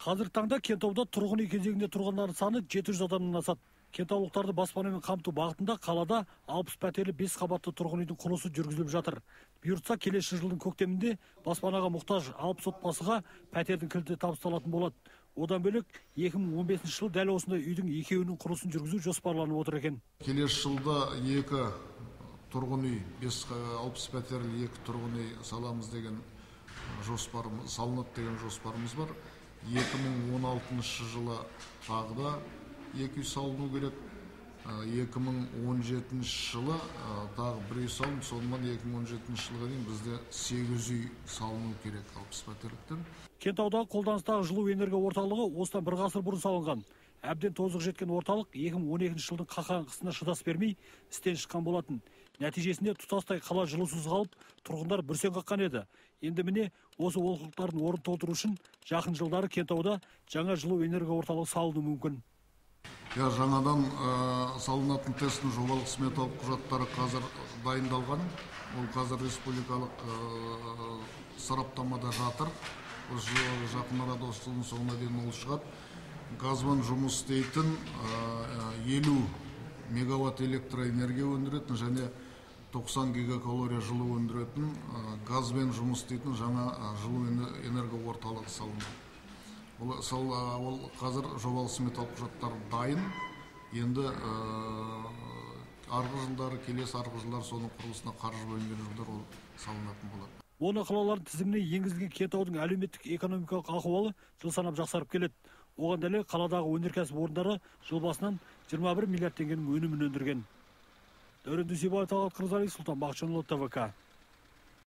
Қазіргі таңда Кентауда тұрғын үй кезегінде тұрғандардың саны 700 адамнан асады. Кентаулықтарды баспанамен қамту бағытында қалада 60 пәтерлі 5 қабатты тұрғын үйдің құрылысы жүргізіліп жатыр. Бұйыртса келесі жылдың көктемінде баспанаға мұқтаж 60 отбасыға пәтердің кілті табысталатын болады. Одан бөлек 2015 жылы дәл осындай үйдің екеуінің құрылысын жүргізу жоспарланып отыр екен. Келесі жылда 2 тұрғын үй, 60 пәтерлі 2 тұрғын үй саламыз деген жоспарымыз, салынады деген жоспарымыз бар. 2016 жылы тағы да 2 үй салыну керек. 2017 жылы тағы 1 үй салынып, сонымен 2017 жылға дейін бізде 8 үй салыну керек 60 пәтерліктен. Кентаудағы қолданыстағы жылу энергия орталығы осыдан 1 ғасыр бұрын салынған. Әбден тозығы жеткен орталық 2012 жылдың қақаңғысына шыдас бермей істен шыққан болатын. Нәтижесінде тұтастай қала жылусыз қалып, тұрғындар бүрсең қаққан еді. Енді міне осы олқылықтардың орнын толтыру үшін жақын жылдары Кентауда жаңа жылу энергия орталығы салыну мүмкін. Жаңадан салынатын тесттің жобалық сметалық құжаттары қазір дайындалған. Ол қазір республикалық сараптамада жатыр. Жақын арада осының соңына дейін ол шығады. Газбен жұмыс істейтін 50 мегаватт электроэнергия өндіретін және 90 гигакалория жылу өндіретін газбен жұмыс істейтін жаңа жылу энергия орталығы салынды. Ол қазір жобалық сметалық құжаттар дайын. Енді келесі арғы жылдар соның құрылысына қаржы бөлінген жылдар ол салынатын болады. Оны қалалардың тізіміне енгізілген Кентаудың әлеуметтік экономикалық ахуалы жыл санап жақсарып келеді. Оған дәлел қаладағы өнеркәсіп орындары жыл басынан 21 миллиард теңгенің өнімін өндірген. Дәурен Дүйсебаев, Талғат Қырғызалиев, Сұлтан Бақытжанұлы, ТВК.